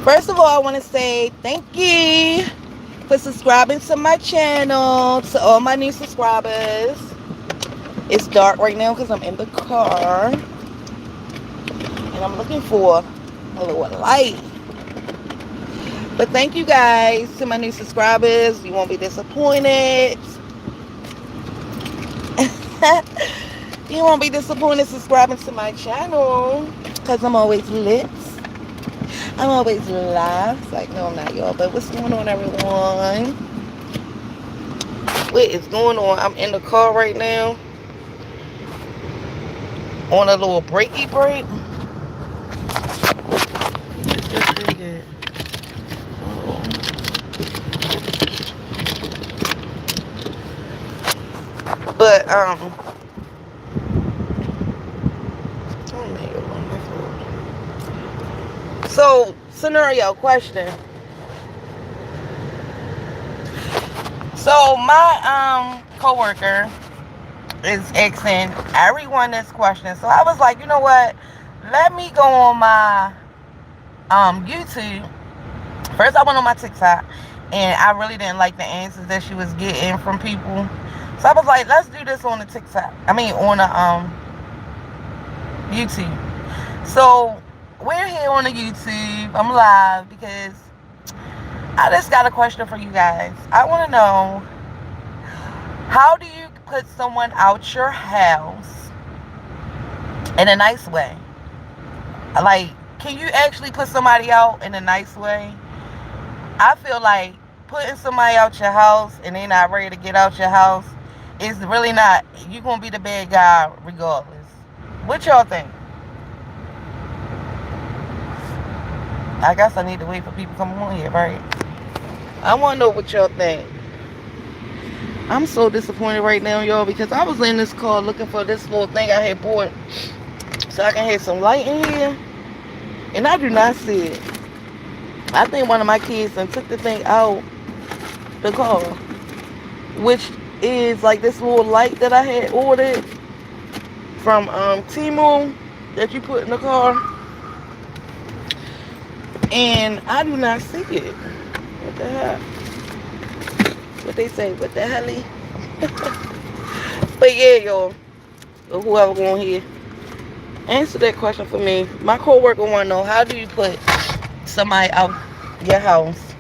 First of all, I want to say thank you for subscribing to my channel. To all my new subscribers. It's dark right now because I'm in the car. And I'm looking for a little light. But thank you guys to my new subscribers. You won't be disappointed. You won't be disappointed subscribing to my channel. Because I'm always lit. I'm always live. It's like, no, I'm not, y'all. But what's going on, everyone? What is going on? I'm in the car right now. On a little breaky break. What's this thing at? Oh. But, so, scenario question. So, my, coworker is asking everyone this question. So, I was like, you know what? Let me go on my, YouTube. First, I went on my TikTok, and I really didn't like the answers that she was getting from people. So, I was like, let's do this on the TikTok. I mean, on the, YouTube. So, we're here on the YouTube. I'm live because I just got a question for you guys. I want to know, how do you put someone out your house in a nice way? Like, can you actually put somebody out in a nice way? I feel like putting somebody out your house and they not ready to get out your house is really not, you're going to be the bad guy regardless. What y'all think? I guess I need to wait for people to come on here, right? I want to know what y'all think. I'm so disappointed right now, y'all, because I was in this car looking for this little thing I had bought so I can have some light in here, and I do not see it. I think one of my kids done took the thing out the car, which is like this little light that I had ordered from Temu that you put in the car, and I do not see it. What the hell? What they say? What the hell? But yeah, y'all, or whoever going here, answer that question for me. My coworker want to know, how do you put somebody out your house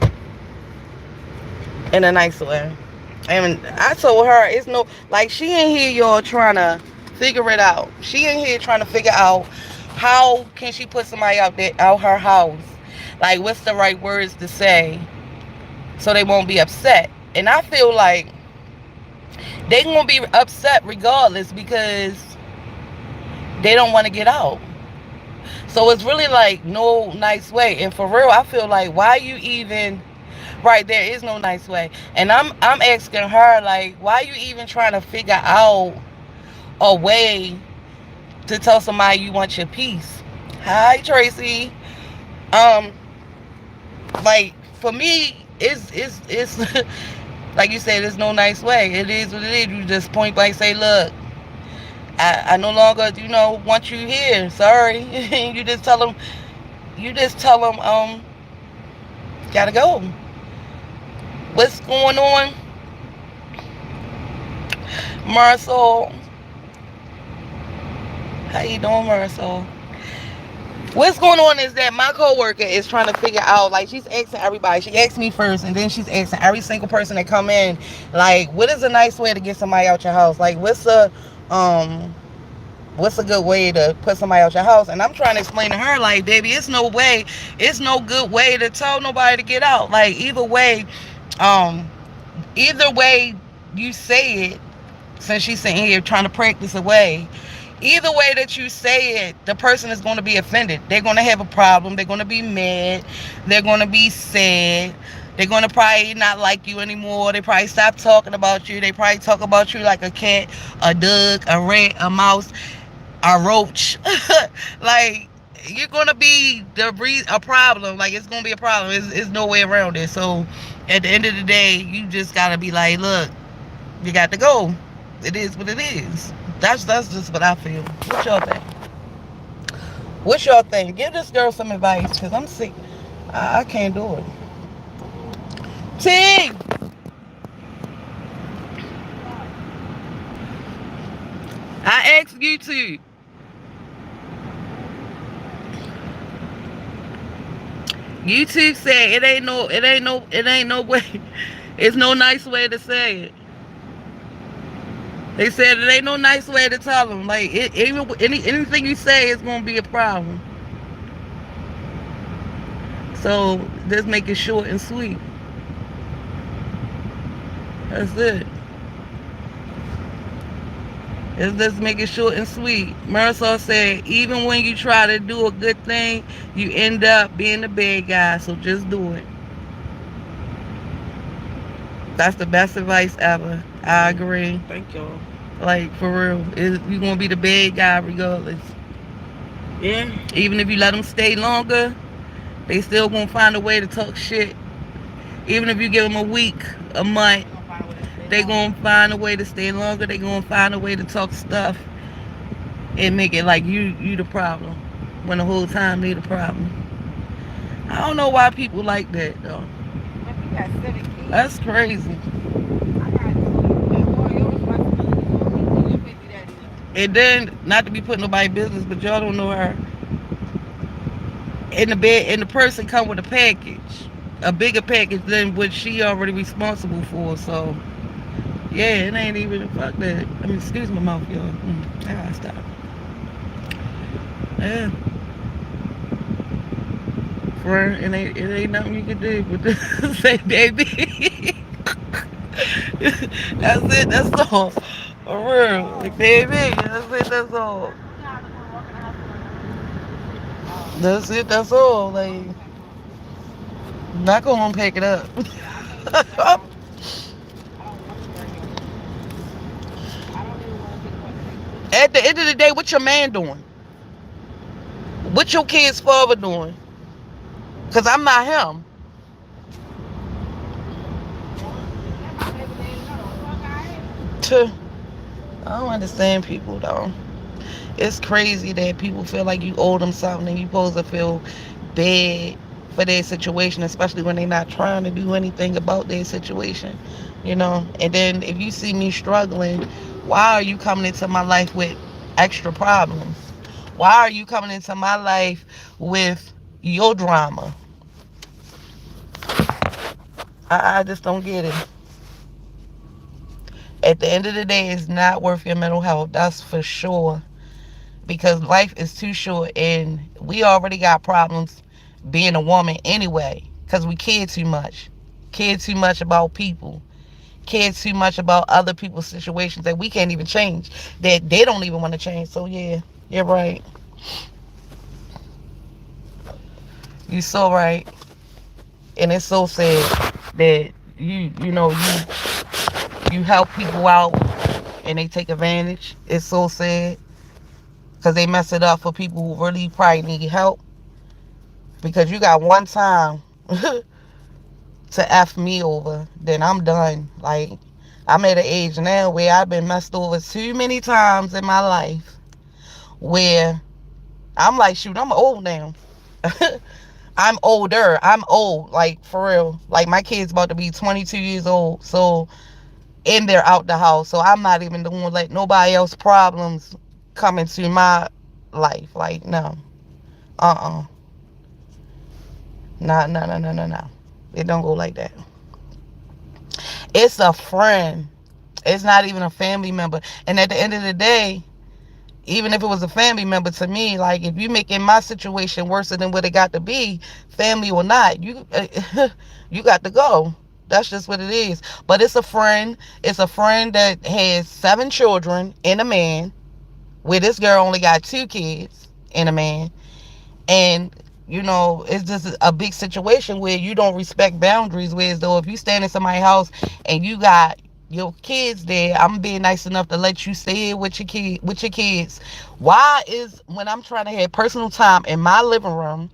in a nice way? And I told her, it's no, like, she ain't here, y'all, trying to figure it out. She ain't here trying to figure out how can she put somebody out there, out her house. Like, what's the right words to say so they won't be upset. And I feel like they gonna be upset regardless because they don't want to get out. So it's really like no nice way. And for real, I feel like, why you even, right, there is no nice way. And I'm asking her, like, why you even trying to figure out a way to tell somebody you want your peace? Hi, Tracy. Um, like, for me, it's like you said, there's no nice way. It is what it is. You just point blank say, look, I no longer, want you here. Sorry. You just tell them, gotta go. What's going on? Marisol. How you doing, Marisol? What's going on is that my coworker is trying to figure out, like, she's asking everybody. She asked me first, and then she's asking every single person that come in, like, what is a nice way to get somebody out your house? Like, what's a good way to put somebody out your house? And I'm trying to explain to her, like, baby, it's no good way to tell nobody to get out. Like, um, either way you say it, since she's sitting here trying to practice away, either way that you say it, the person is going to be offended. They're going to have a problem. They're going to be mad. They're going to be sad. They're going to probably not like you anymore. They probably stop talking about you. They probably talk about you like a cat, a duck, a rat, a mouse, a roach. Like, you're going to be a problem. Like, it's going to be a problem. It's no way around it. So at the end of the day, you just got to be like, look, you got to go. It is what it is. That's just what I feel. What y'all think? Give this girl some advice, because I'm sick. I can't do it. T, I asked you to. YouTube said it ain't no way. It's no nice way to say it. They said it ain't no nice way to tell them. Like even anything you say is gonna be a problem. So just make it short and sweet. That's it. It's just make it short and sweet. Marisol said, even when you try to do a good thing, you end up being the bad guy. So just do it. That's the best advice ever. I agree. Thank y'all. Like for real, you're gonna be the bad guy regardless. Yeah. Even if you let them stay longer, they still gonna find a way to talk shit. Even if you give them a week, a month, they gonna find a way to stay longer. They gonna find a way to talk stuff and make it like you the problem when the whole time they the problem. I don't know why people like that though. That's crazy. And then not to be putting nobody business, but y'all don't know her. In the bed, and the person come with a package, a bigger package than what she already responsible for. So yeah, it ain't even fuck that. I mean, excuse my mouth, y'all. I gotta stop. Yeah. Friend, it ain't nothing you can do but just say, baby. That's it. That's all. For real, like, baby. That's it. That's all. That's it. That's all. Like, not gonna pack it up. At the end of the day, what your man doing? What your kid's father doing? Cause I'm not him. Tuh. I don't understand people though. It's crazy that people feel like you owe them something and you supposed to feel bad for their situation, especially when they're not trying to do anything about their situation, you know. And then if you see me struggling, why are you coming into my life with extra problems? Why are you coming into my life with your drama? I just don't get it. At the end of the day, it's not worth your mental health. That's for sure. Because life is too short and we already got problems being a woman anyway. Because we care too much. Care too much about people. Care too much about other people's situations that we can't even change. That they don't even want to change. So yeah, you're right. You're so right. And it's so sad that you help people out and they take advantage. It's so sad because they mess it up for people who really probably need help. Because you got one time to F me over, then I'm done. Like, I'm at an age now where I've been messed over too many times in my life where I'm like, shoot, I'm old now. I'm older. I'm old, like, for real. Like, my kid's about to be 22 years old. So, and they're out the house. So, I'm not even the one let nobody else problems come into my life. Like, no. Uh-uh. No, no, no, no, no, no. It don't go like that. It's a friend. It's not even a family member. And at the end of the day, even if it was a family member, to me, like, if you making my situation worse than what it got to be, family or not, you got to go. That's just what it is. But it's a friend. It's a friend that has 7 children and a man, where this girl only got 2 kids and a man. And it's just a big situation where you don't respect boundaries. Whereas though, if you stand in somebody's house and you got your kids there, I'm being nice enough to let you stay with your kids. Why is, when I'm trying to have personal time in my living room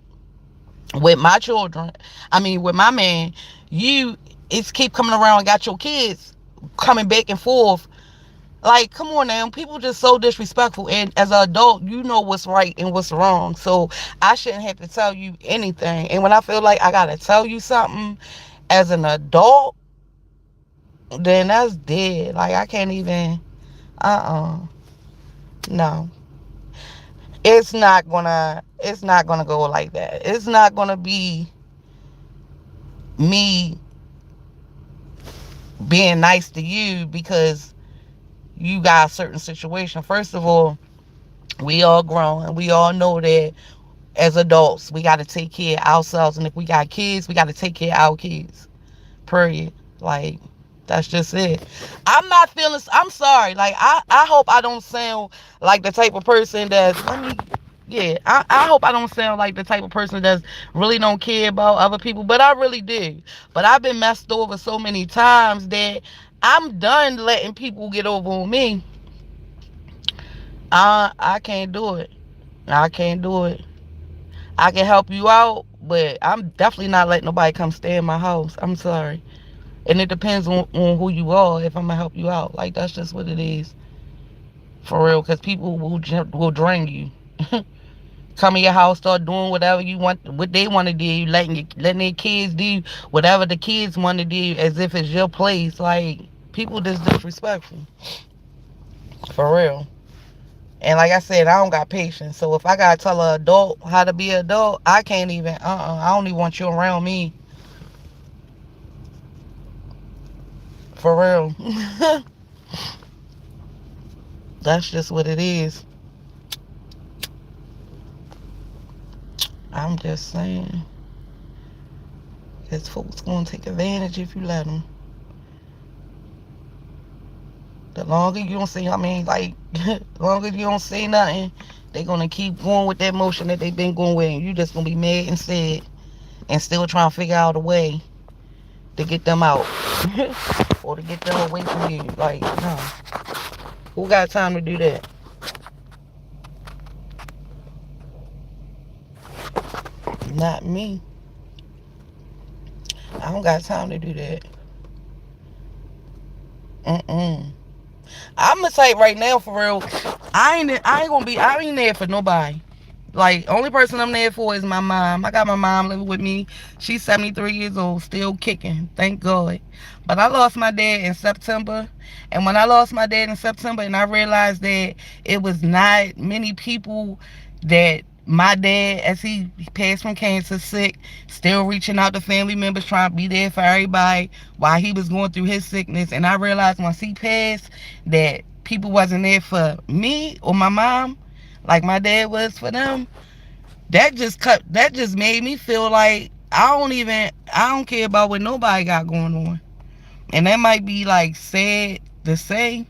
with my children, I mean with my man, you it's keep coming around and got your kids coming back and forth Like, come on now, people just so disrespectful. And as an adult, you know what's right and what's wrong. So I shouldn't have to tell you anything. And when I feel like I gotta tell you something as an adult, then that's dead. Like I can't even. No, it's not gonna go like that. It's not gonna be me being nice to you because you got a certain situation. First of all, we all grown and we all know that as adults we got to take care of ourselves, and if we got kids we got to take care of our kids, period. Like, that's just it. I'm sorry, like I hope I don't sound like the type of person that's, let me, yeah, I hope I don't sound like the type of person that's really don't care about other people, but I really do. But I've been messed over so many times that I'm done letting people get over on me. I can't do it. I can't do it. I can help you out, but I'm definitely not letting nobody come stay in my house. I'm sorry. And it depends on who you are if I'm gonna help you out. Like, that's just what it is. For real. Because people will drain you. Come in your house, start doing whatever you want, what they want to do, letting their kids do whatever the kids want to do as if it's your place. Like, people just disrespectful. For real. And like I said, I don't got patience. So if I gotta tell an adult how to be an adult, I can't even. I don't even want you around me. For real. That's just what it is. I'm just saying. Because folks gonna take advantage if you let them. The longer you don't say, I mean, like, the longer you don't say nothing, they gonna keep going with that motion that they've been going with, and you just gonna be mad and sad, and still trying to figure out a way to get them out or to get them away from you. Like, no, who got time to do that? Not me. I don't got time to do that. Mm-mm. I'm the type right now, for real. I ain't there for nobody. Like, only person I'm there for is my mom. I got my mom living with me. She's 73 years old, still kicking. Thank God. But I lost my dad in September. And when I lost my dad in September and I realized that it was not many people that my dad, as he passed from cancer, sick, still reaching out to family members, trying to be there for everybody while he was going through his sickness. And I realized once he passed that people wasn't there for me or my mom like my dad was for them. That just made me feel like I don't care about what nobody got going on. And that might be like sad to say,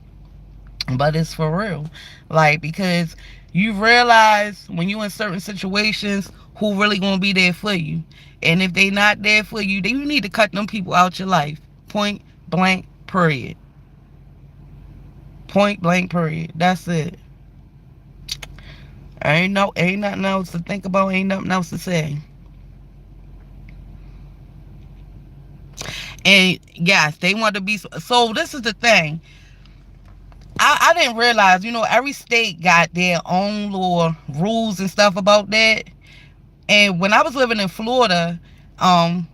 but it's for real. Like, because you realize when you in certain situations who really gonna be there for you. And if they not there for you, then you need to cut them people out your life. Point blank period. Point blank period. That's it. Ain't nothing else to think about, ain't nothing else to say. And yes, they want to be so this is the thing. I didn't realize, every state got their own little rules and stuff about that. And when I was living in Florida, um,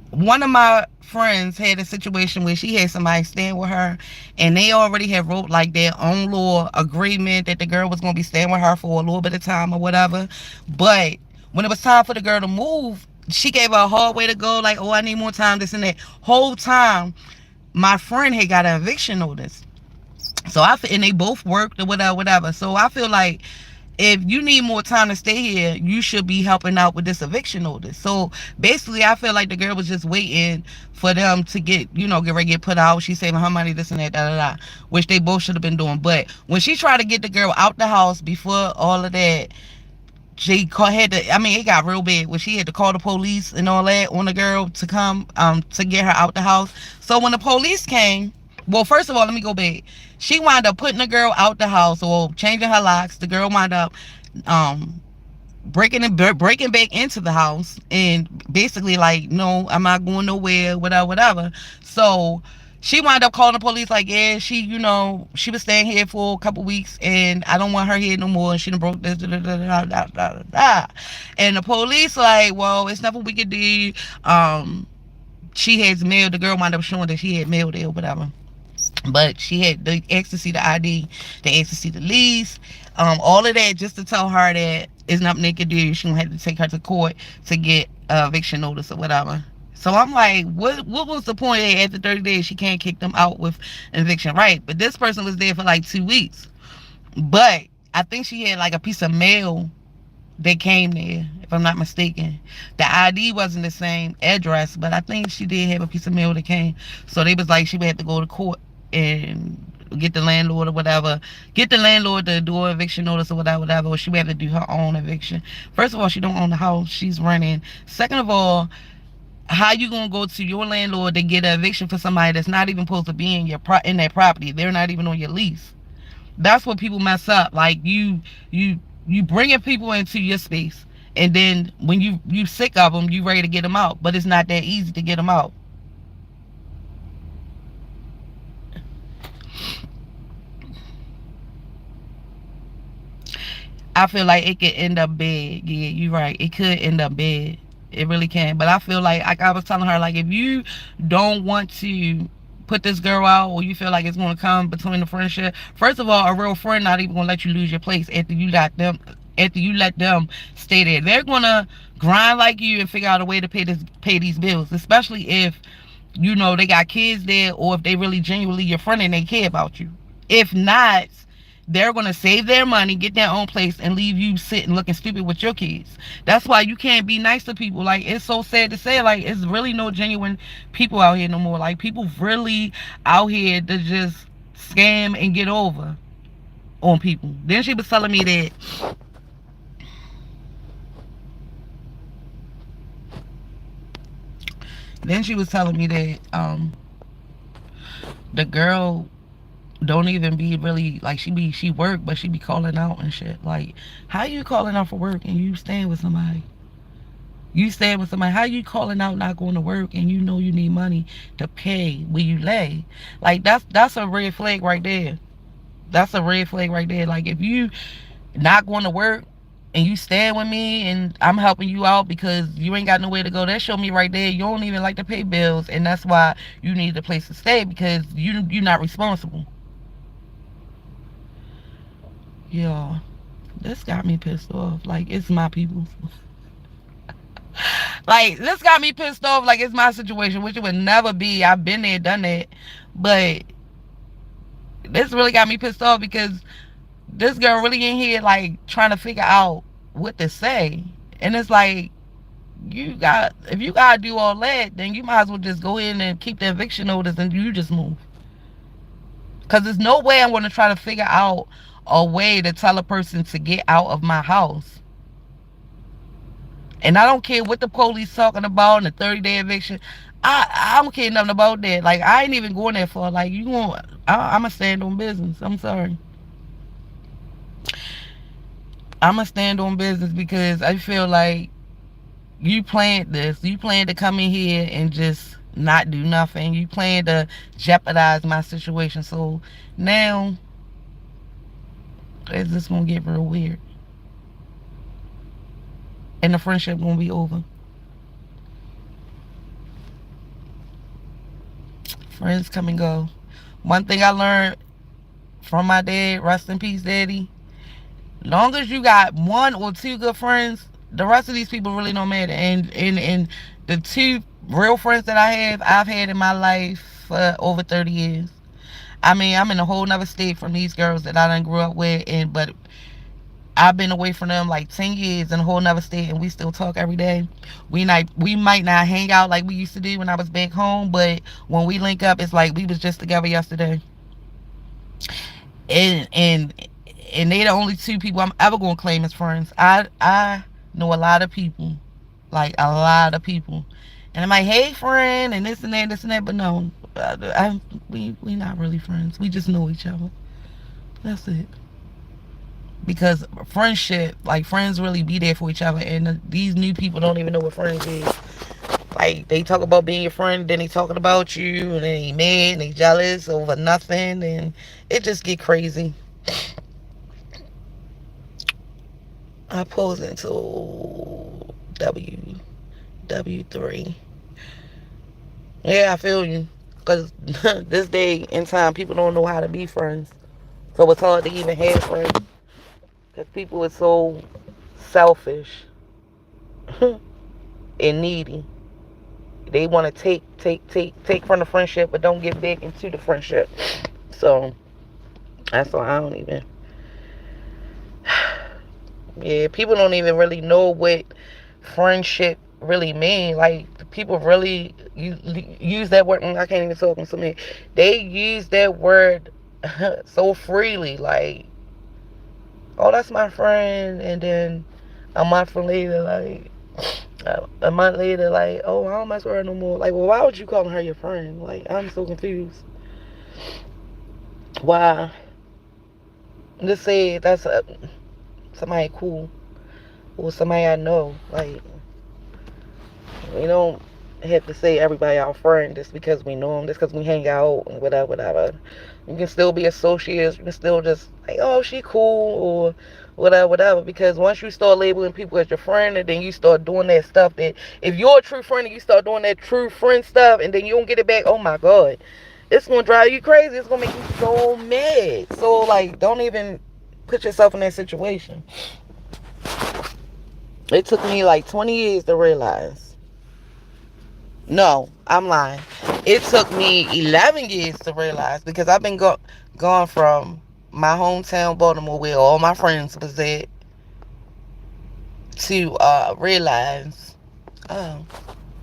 one of my friends had a situation where she had somebody staying with her, and they already had wrote like their own little agreement that the girl was going to be staying with her for a little bit of time or whatever. But when it was time for the girl to move, she gave her a hard way to go, like, oh, I need more time, this and that. Whole time my friend had got an eviction notice. So and they both worked or whatever. So I feel like if you need more time to stay here, you should be helping out with this eviction notice. So basically, I feel like the girl was just waiting for them to get ready to get put out. She's saving her money, this and that, da da da, which they both should have been doing. But when she tried to get the girl out the house before all of that, it got real bad when she had to call the police and all that on the girl to come to get her out the house. So when the police came, well, first of all, let me go back. She wound up putting the girl out the house or changing her locks. The girl wound up breaking back into the house and basically like, no, I'm not going nowhere, whatever. So She wound up calling the police like, yeah, she was staying here for a couple weeks and I don't want her here no more and she done broke this, da, da, da, da, da, da, da, da. And the police like, well, it's nothing we could do. Um, she has mailed, the girl wound up showing that she had mailed it or whatever. But she had the asked to see the ID, they asked to see the lease, all of that just to tell her that it's nothing they could do. She gonna have to take her to court to get eviction notice or whatever. So I'm like, what was the point that after 30 days she can't kick them out with eviction, right? But this person was there for like 2 weeks. But I think she had like a piece of mail that came there, if I'm not mistaken. The ID wasn't the same address, but I think she did have a piece of mail that came. So they was like she would have to go to court and get the landlord or whatever, get the landlord to do an eviction notice or whatever, or she would have to do her own eviction. First of all, she don't own the house, she's renting. Second of all, how you gonna go to your landlord to get an eviction for somebody that's not even supposed to be in in that property? They're not even on your lease. That's what people mess up. Like you bringing people into your space, and then when you sick of them, you ready to get them out, but it's not that easy to get them out. I feel like it could end up bad. Yeah, you're right. It could end up bad. It really can. But I feel like I was telling her, like, if you don't want to put this girl out, or you feel like it's going to come between the friendship, first of all, a real friend not even going to let you lose your place after you let them stay there. They're going to grind like you and figure out a way to pay these bills, especially if they got kids there, or if they really genuinely your friend and they care about you. If not, they're going to save their money, get their own place, and leave you sitting looking stupid with your kids. That's why you can't be nice to people. Like, it's so sad to say, like, it's really no genuine people out here no more. Like, people really out here to just scam and get over on people. Then she was telling me that the girl don't even be really like, she work, but she be calling out and shit. Like, how you calling out for work and you staying with somebody? How you calling out not going to work and you need money to pay where you lay? Like, that's a red flag right there. That's a red flag right there. Like, if you not going to work and you staying with me and I'm helping you out because you ain't got nowhere to go, that show me right there you don't even like to pay bills, and that's why you need a place to stay, because you're not responsible. Yeah, this got me pissed off. Like, it's my people. Like, this got me pissed off. Like, it's my situation, which it would never be. I've been there, done that. But this really got me pissed off because this girl really in here, like, trying to figure out what to say. And it's like, if you gotta do all that, then you might as well just go in and keep the eviction notice and you just move. Because there's no way I'm going to try to figure out a way to tell a person to get out of my house. And I don't care what the police talking about in the 30-day eviction. I don't care nothing about that. Like, I ain't even going that far. Like, I'm going to stand on business. I'm sorry. I'm going to stand on business because I feel like you planned this. You planned to come in here and just not do nothing. You planned to jeopardize my situation. So now it's just going to get real weird. And the friendship going to be over. Friends come and go. One thing I learned from my dad, rest in peace, Daddy, long as you got one or two good friends, the rest of these people really don't matter. And the two real friends that I've had in my life for over 30 years. I mean, I'm in a whole nother state from these girls that I done grew up with, but I've been away from them like 10 years in a whole nother state, and we still talk every day. We might not hang out like we used to do when I was back home, but when we link up, it's like we was just together yesterday. And they the only two people I'm ever gonna claim as friends. I know a lot of people, like a lot of people, and I'm like, hey friend, and this and that, but no, we not really friends. We just know each other. That's it. Because friendship, like, friends really be there for each other, and these new people don't even know what friends is. Like they talk about being your friend, then they talking about you, and then they mad and they jealous over nothing, and it just get crazy. I pose into W3. Yeah, I feel you. Cause this day and time, people don't know how to be friends, so it's hard to even have friends. Cause people are so selfish and needy. They want to take from the friendship, but don't get big into the friendship. So that's why I don't even. Yeah, people don't even really know what friendship really mean. Like people really use that word. I can't even talk on something. They use that word so freely. Like, oh, that's my friend, and then a month later, like a month later, like, oh, I don't mess with her no more. Like, well, why would you call her your friend? Like, I'm so confused. Why? Just say that's somebody cool or somebody I know. Like, we don't have to say everybody our friend just because we know them, just because we hang out and whatever, whatever. You can still be associates. You can still just like, oh, she cool or whatever, whatever. Because once you start labeling people as your friend, and then you start doing that stuff that if you're a true friend and you start doing that true friend stuff, and then you don't get it back, oh my god, it's gonna drive you crazy. It's gonna make you so mad. So like, don't even put yourself in that situation. It took me like 20 years to realize. No, I'm lying. It took me 11 years to realize because I've been gone from my hometown, Baltimore, where all my friends was at, to realize, oh,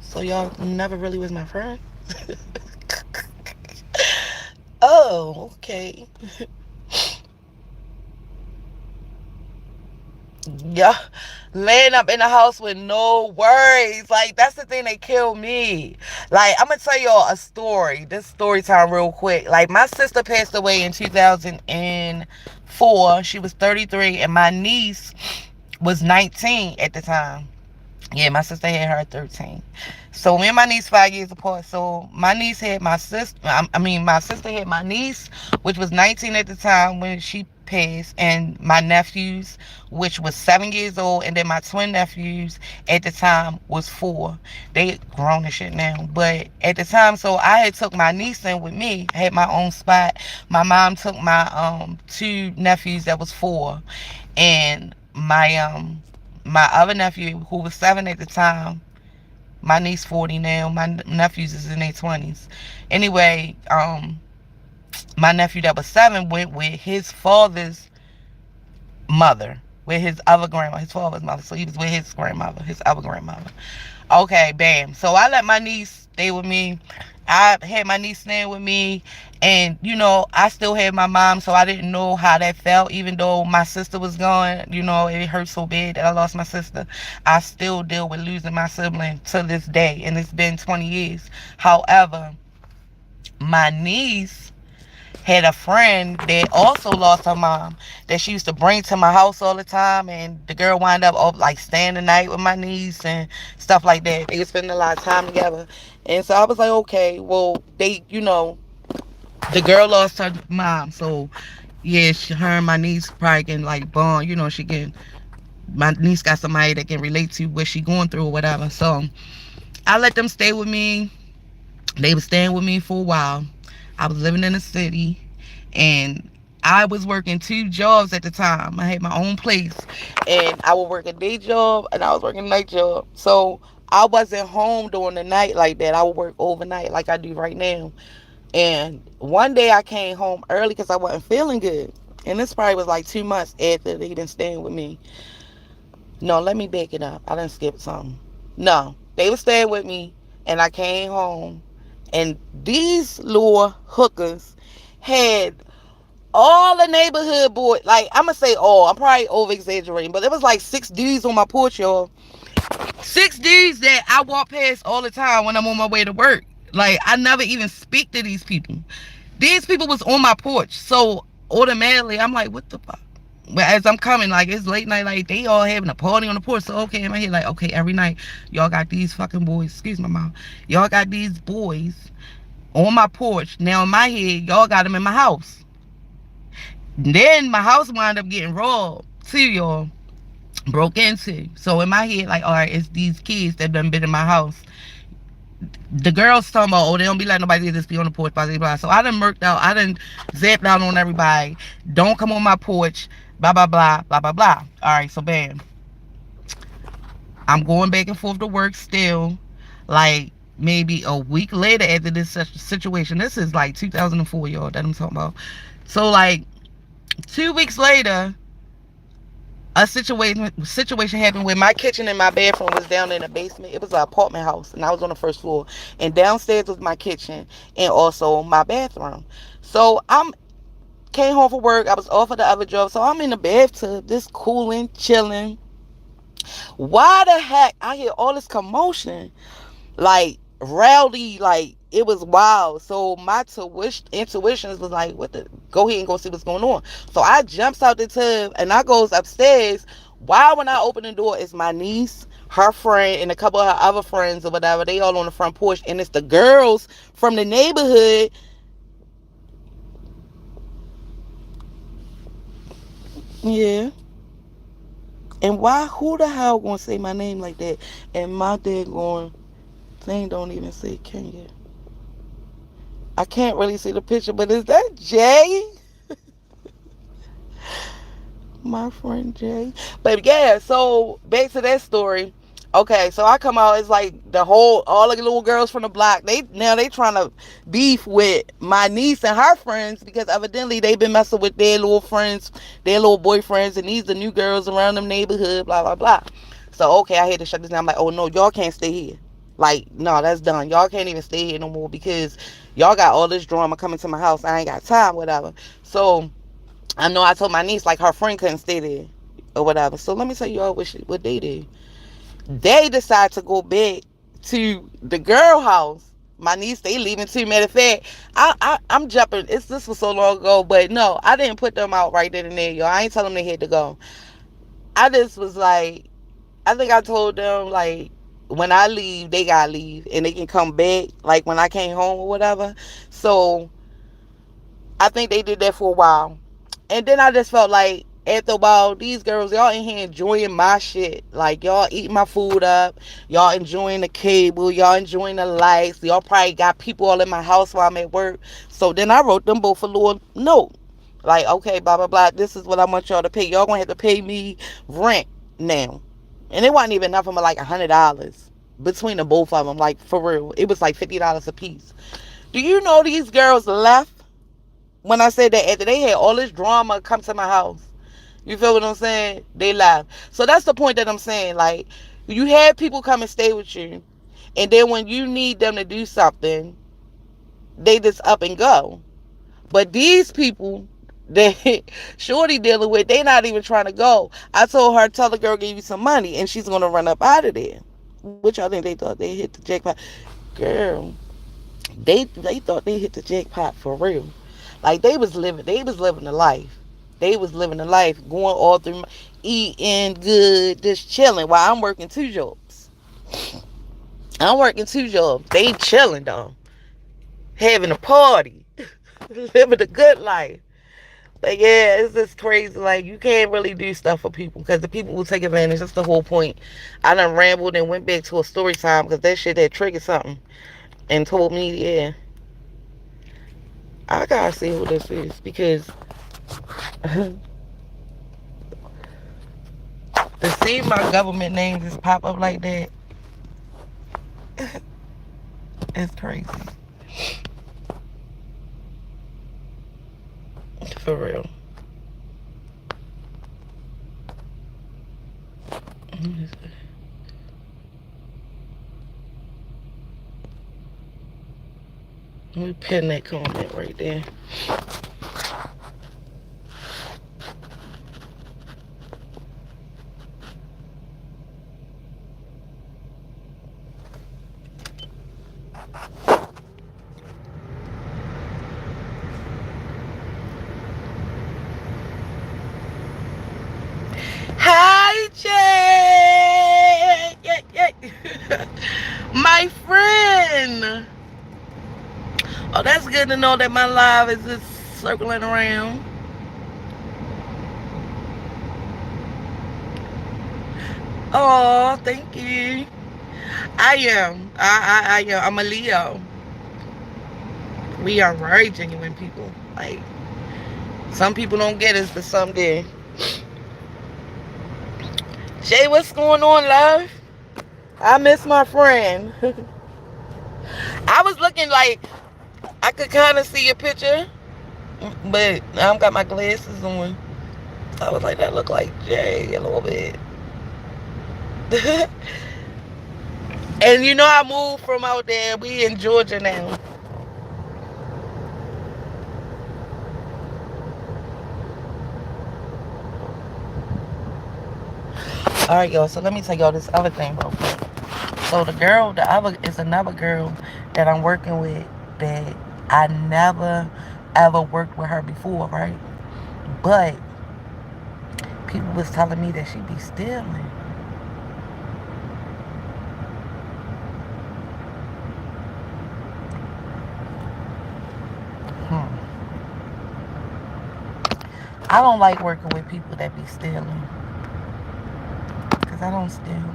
so y'all never really was my friend? Oh, okay. Yeah, laying up in the house with no worries. Like, that's the thing that killed me. Like, I'm gonna tell y'all a story. This story time real quick. Like, my sister passed away in 2004. She was 33, and my niece was 19 at the time. Yeah, my sister had her at 13. So me and my niece 5 years apart. So my niece had my sister. My sister had my niece, which was 19 at the time when she passed, and my nephews, which was 7 years old, and then my twin nephews at the time was 4. They grown and shit now, but at the time, so I had took my niece in with me. I had my own spot. My mom took my two nephews that was 4, and my other nephew, who was 7 at the time, my niece 40 now, my nephews is in their 20s. Anyway, my nephew that was 7 went with his father's mother, with his other grandma, his father's mother. So he was with his grandmother, his other grandmother. Okay, bam. So I let my niece stay with me. I had my niece staying with me, and I still had my mom, so I didn't know how that felt. Even though my sister was gone, it hurt so bad that I lost my sister. I still deal with losing my sibling to this day, and it's been 20 years. However, my niece had a friend that also lost her mom that she used to bring to my house all the time, and the girl wound up like staying the night with my niece and stuff like that. They were spending a lot of time together, and so I was like, okay, well, the girl lost her mom, so yeah, her and my niece probably can like bond. She can. My niece got somebody that can relate to what she going through or whatever. So I let them stay with me. They were staying with me for a while. I was living in the city, and I was working 2 jobs at the time. I had my own place, and I would work a day job and I was working a night job. So I wasn't home during the night like that. I would work overnight like I do right now. And one day I came home early because I wasn't feeling good. And this probably was like 2 months after they didn't staying with me. No, let me back it up. I done skipped something. No, they were staying with me, and I came home, and these little hookers had all the neighborhood boys. Like, I'm gonna say all. I'm probably over exaggerating, but it was like 6 dudes on my porch, y'all. 6 dudes that I walk past all the time when I'm on my way to work. Like, I never even speak to these people. These people was on my porch, so automatically I'm like, what the fuck? But as I'm coming, like it's late night, like they all having a party on the porch. So okay, in my head, like okay, every night y'all got these fucking boys. Excuse my mom. Y'all got these boys on my porch. Now in my head, y'all got them in my house. Then my house wound up getting robbed too, y'all. Broke into. So in my head, like, all right, it's these kids that done been in my house. The girls talking about, oh, they don't be letting nobody just be on the porch, blah, blah, blah. So I done murked out. I done zapped out on everybody. Don't come on my porch, blah, blah, blah, blah, blah, blah. All right, so bam. I'm going back and forth to work still. Like, maybe a week later after this situation. This is like 2004, y'all, that I'm talking about. So, like, 2 weeks later, a situation happened where my kitchen and my bathroom was down in the basement. It was an apartment house, and I was on the first floor. And downstairs was my kitchen and also my bathroom. So I'm came home from work. I was off of the other job, so I'm in the bathtub, just cooling, chilling. Why the heck I hear all this commotion? Like rowdy, like it was wild. So my intuitions was like, what the, go ahead and go see what's going on. So I jumps out the tub and I goes upstairs. Why when I open the door, it's my niece, her friend, and a couple of her other friends or whatever. They all on the front porch, and it's the girls from the neighborhood. Yeah. And why, who the hell gonna say my name like that? And my dad going, thing don't even say Kenya. I can't really see the picture, but is that Jay? My friend Jay. But yeah, so back to that story. Okay, so I come out, it's like all the little girls from the block, they trying to beef with my niece and her friends because evidently they been messing with their little friends, their little boyfriends, and these the new girls around them neighborhood, blah blah blah. So okay, I had to shut this down. I'm like, oh no, y'all can't stay here. Like, no, that's done. Y'all can't even stay here no more because y'all got all this drama coming to my house. I ain't got time, whatever. So I know I told my niece like her friend couldn't stay there or whatever. So let me tell you all what they did. They decide to go back to the girl house. My niece, they leaving too. Matter of fact, I'm jumping. This was so long ago, but no, I didn't put them out right then and there, y'all. I ain't tell them they had to go. I just was like, I think I told them like when I leave, they gotta leave and they can come back like when I came home or whatever. So I think they did that for a while. And then I just felt like after a while, these girls, y'all in here enjoying my shit. Like, y'all eating my food up. Y'all enjoying the cable. Y'all enjoying the lights. Y'all probably got people all in my house while I'm at work. So then I wrote them both a little note. Like, okay, blah, blah, blah. This is what I want y'all to pay. Y'all gonna have to pay me rent now. And it wasn't even nothing but like $100 between the both of them. Like, for real. It was like $50 a piece. Do you know these girls left when I said that after they had all this drama come to my house? You feel what I'm saying? They left. So that's the point that I'm saying. Like, you had people come and stay with you, and then when you need them to do something, they just up and go. But these people that Shorty dealing with, they not even trying to go. I told her, tell the girl give you some money, and she's gonna run up out of there. Which I think they thought they hit the jackpot. Girl, they thought they hit the jackpot for real. Like they was living the life. They was living the life, going all through, eating good, just chilling while I'm working two jobs. I'm working two jobs. They chilling though, having a party, living a good life. Like, yeah, it's just crazy. Like, you can't really do stuff for people because the people will take advantage. That's the whole point. I done rambled and went back to a story time because that shit that triggered something and told me, yeah, I gotta see who this is because to see my government name just pop up like that, it's crazy. For real. Let me pin that comment right there. my friend. Oh, that's good to know that my live is just circling around. Oh, thank you. I am. I am. I'm a Leo. We are very genuine people. Like, some people don't get us, but some did. Shay, what's going on, love? I miss my friend. I was looking like I could kind of see your picture, but I don't got my glasses on. I was like, that look like Jay a little bit. And you know, I moved from out there. We in Georgia now. All right, y'all. So let me tell y'all this other thing real quick. So the girl, the other is another girl that I'm working with that I never ever worked with her before, right? But people was telling me that she be stealing. Hmm. I don't like working with people that be stealing because I don't steal.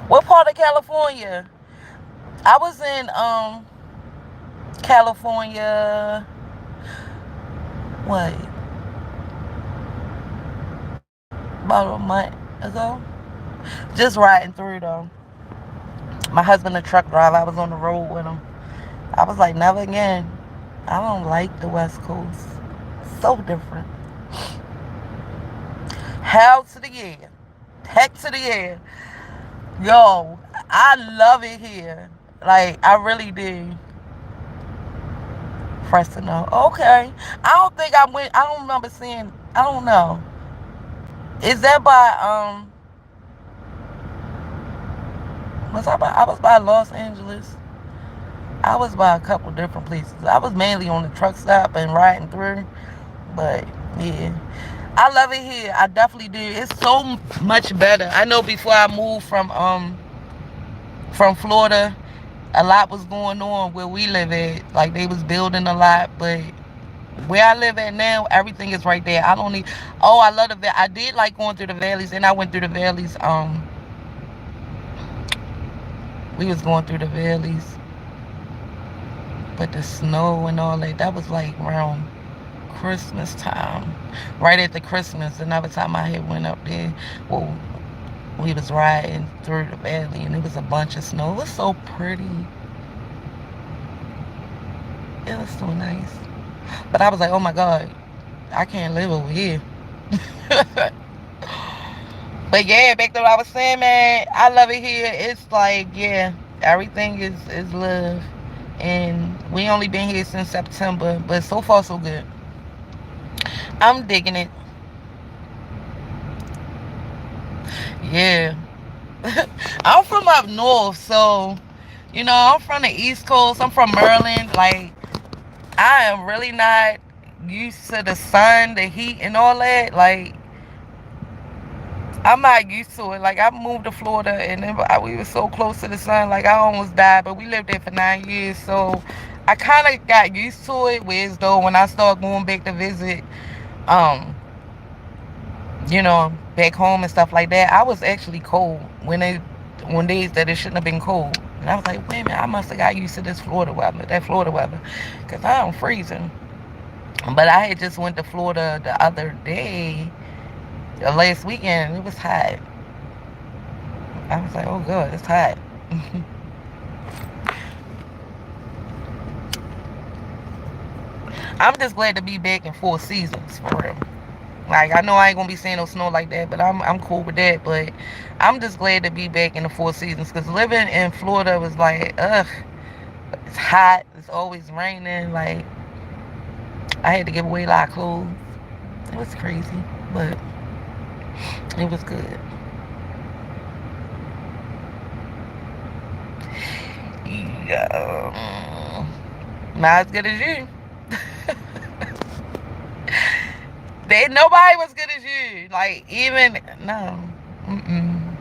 What part of California? I was in California. What? About a month ago. Just riding through though. My husband a truck driver. I was on the road with him. I was like, never again. I don't like the West Coast. So different. Hell to the yeah. Heck to the yeah. Yo, I love it here. Like, I really do. Fresno. Okay. I don't think I went. I don't remember seeing. I don't know. Is that by Was I by? I was by Los Angeles. I was by a couple different places. I was mainly on the truck stop and riding through. But yeah, I love it here. I definitely do. It's so much better. I know before I moved from Florida, a lot was going on where we live at. Like they was building a lot, but where I live at now, everything is right there. I don't need. Oh, I love the. I did like going through the valleys, and I went through the valleys. We was going through the valleys, but the snow and all that. That was like around Christmas time, right at the Christmas. Another time I had went up there, well, we was riding through the valley, and it was a bunch of snow. It was so pretty. It was so nice. But I was like, oh my God, I can't live over here. But yeah, back to what I was saying, man. I love it here. It's like, yeah, everything is love. And we only been here since September, but so far so good. I'm digging it. Yeah. I'm from up north, so I'm from the East Coast. I'm from Maryland. Like, I am really not used to the sun, the heat, and all that. Like, I'm not used to it. Like, I moved to Florida, and then we were so close to the sun. Like, I almost died, but we lived there for 9 years, so I kind of got used to it. Whereas though, when I started going back to visit, um, back home and stuff like that, I was actually cold when days that it shouldn't have been cold. And I was like, wait a minute, I must have got used to this Florida weather, that Florida weather, because I'm freezing. But I had just went to Florida the other day, last weekend. It was hot. I was like, oh God, it's hot. I'm just glad to be back in 4 seasons for real. Like, I know I ain't gonna be seeing no snow like that, but I'm cool with that. But I'm just glad to be back in the 4 seasons, because living in Florida was like, ugh, it's hot. It's always raining. Like, I had to give away a lot of clothes. It was crazy, but it was good. Yeah. Not as good as you. They nobody was good as you. Like even no. Mm-mm.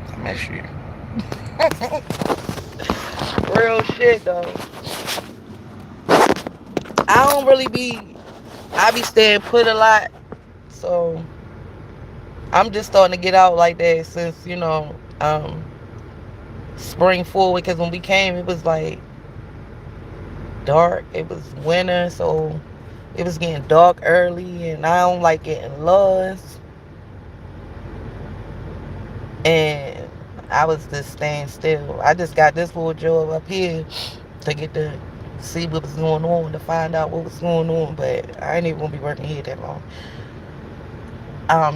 I miss you. Real shit though. I don't really be. I be staying put a lot, so I'm just starting to get out like that since spring forward. Because when we came, it was like dark. It was winter, so it was getting dark early, and I don't like getting lost. And I was just staying still. I just got this little job up here to get to see what was going on, to find out what was going on. But I ain't even gonna be working here that long.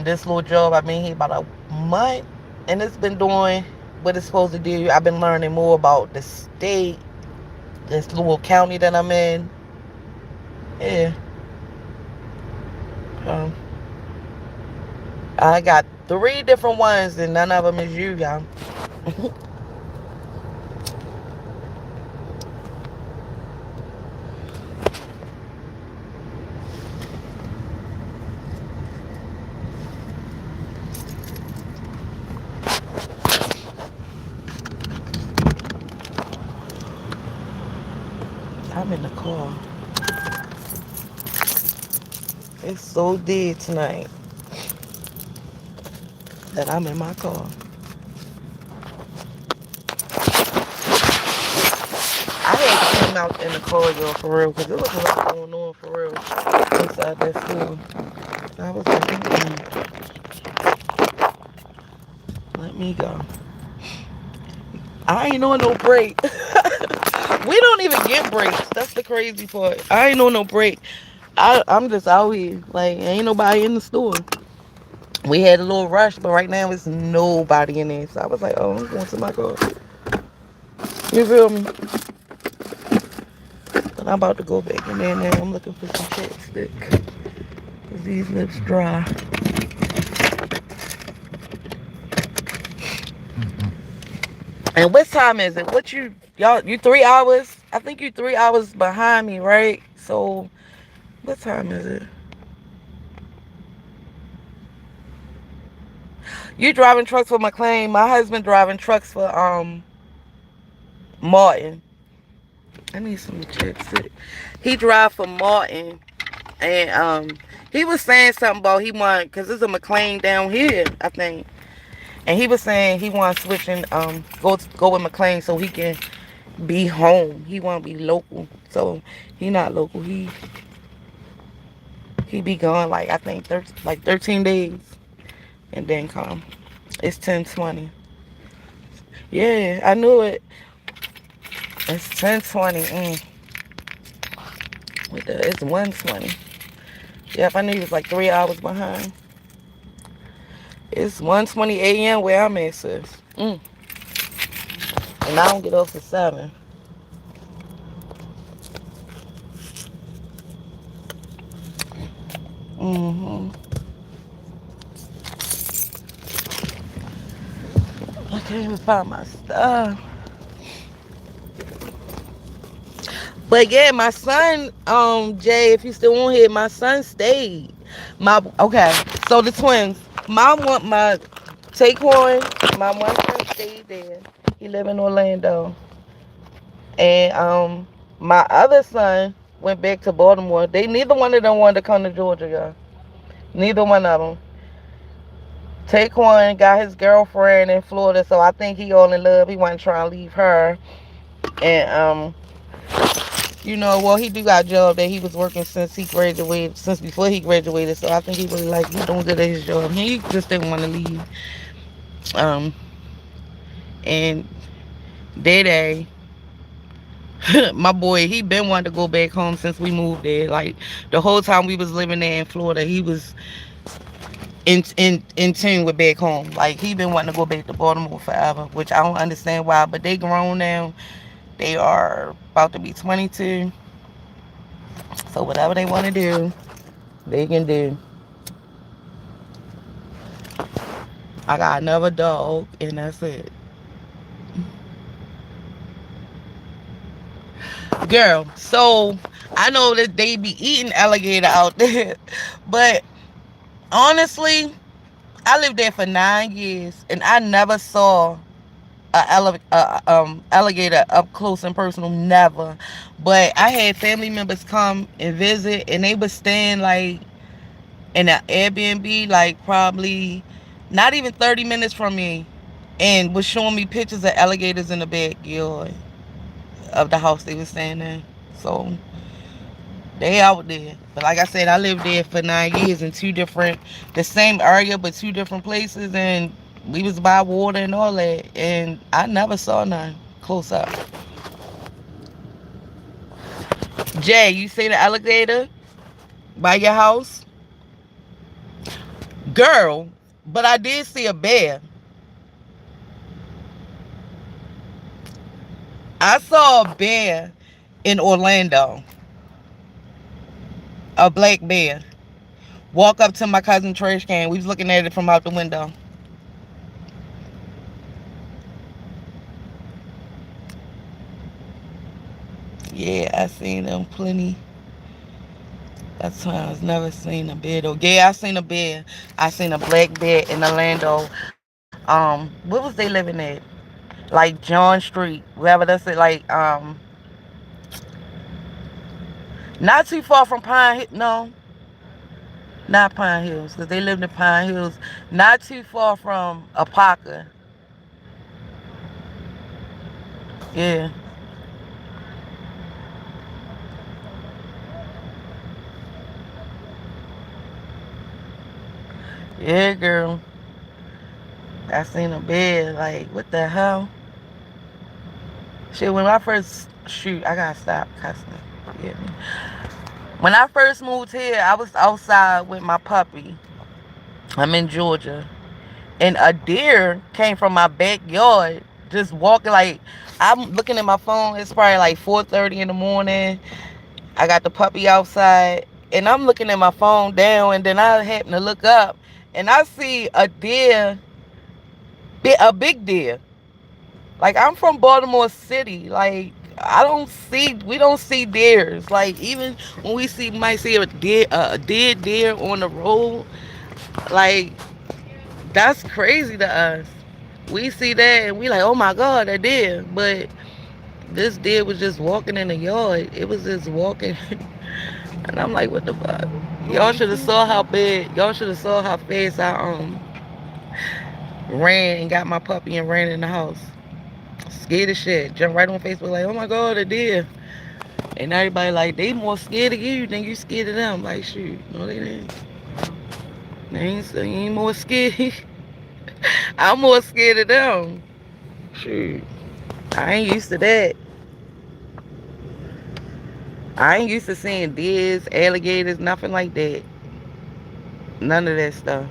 This little job, I've been here about a month, and it's been doing what it's supposed to do. I've been learning more about the state, this little county that I'm in. Yeah. Um, I got three different ones, and none of them is you, y'all. I'm in the car. It's so dead tonight that I'm in my car. I had to come out in the car, y'all, for real, because there was a lot going on, for real, inside that store. I was like, let me go. I ain't on no break. We don't even get breaks. That's the crazy part. I ain't on no break. I'm just out here. Like, ain't nobody in the store. We had a little rush, but right now it's nobody in there. So I was like, oh, I'm going to my car. You feel me? But I'm about to go back in there now. I'm looking for some chapstick. Because these lips dry. And what time is it? Y'all, you 3 hours? I think you 3 hours behind me, right? So, what time is it? You driving trucks for McLean. My husband driving trucks for Martin. I need some chapstick. He drive for Martin, and he was saying something about he want, because there's a McLean down here, I think. And he was saying he want to switch and go with McLean so he can be home. He want to be local. So he not local. He be gone like I think 13 days and then come. It's 10:20. Yeah, I knew it. It's 10:20. It's 1:20. Yep, I knew he was like 3 hours behind. It's 1:20 a.m. where I'm at, sis. And I don't get off till 7. Mm-hmm. I can't even find my stuff. But yeah, my son, Jay, if you still on here, my son stayed. Okay, so the twins. My Taquan, my one son stayed there. He live in Orlando. And my other son went back to Baltimore. They neither one of them wanted to come to Georgia, y'all. Neither one of them. Taquan got his girlfriend in Florida, so I think he all in love. He wasn't trying to leave her. And well, he do got a job that he was working since before he graduated. So I think he really like he doing good at his job. He just didn't want to leave. Um, and Day, my boy, he been wanting to go back home since we moved there. Like the whole time we was living there in Florida, he was in tune with back home. Like he been wanting to go back to Baltimore forever, which I don't understand why. But they grown now. They are about to be 22. So whatever they want to do, they can do. I got another dog, and that's it. Girl, so I know that they be eating alligator out there, but honestly, I lived there for 9 years and I never saw alligator up close and personal. Never. But I had family members come and visit, and they was staying like in an Airbnb, like probably not even 30 minutes from me, and was showing me pictures of alligators in the backyard of the house they was staying in. So they out there. But like I said, I lived there for 9 years in two different, the same area, but two different places, and we was by water and all that, and I never saw none close up. Jay, you see the alligator by your house? Girl, but I did see a bear. I saw a bear in Orlando, a black bear. Walk up to my cousin's trash can. We was looking at it from out the window. Yeah, I seen them plenty. That's why I was never seen a bear though. Yeah, I seen a bear. I seen a black bear in Orlando. What was they living at? Like John Street, wherever that's it. Like not too far from Pine Hill. No, not Pine Hills, because they lived in Pine Hills. Not too far from Apaka. Yeah, yeah, girl. I seen a bear. Like, what the hell? Shit, when I first shoot, I gotta stop cussing. Yeah. When I first moved here, I was outside with my puppy. I'm in Georgia, and a deer came from my backyard, just walking. Like, I'm looking at my phone. It's probably like 4:30 in the morning. I got the puppy outside, and I'm looking at my phone down, and then I happen to look up, and I see a deer, a big deer. Like, I'm from Baltimore City. Like, we don't see deers. Like, even when we might see a dead deer on the road. Like, that's crazy to us. We see that and we like, oh my God, a deer. But this deer was just walking in the yard. It was just walking. And I'm like, what the fuck? Y'all should have saw how big. Y'all should have saw how fast I ran and got my puppy and ran in the house. Scared as shit. Jumped right on Facebook like, oh my God, a deer. And everybody like, they more scared of you than you scared of them. Like, shoot, no, they ain't. They ain't more scared. I'm more scared of them. Shoot, I ain't used to that. I ain't used to seeing deers, alligators, nothing like that. None of that stuff.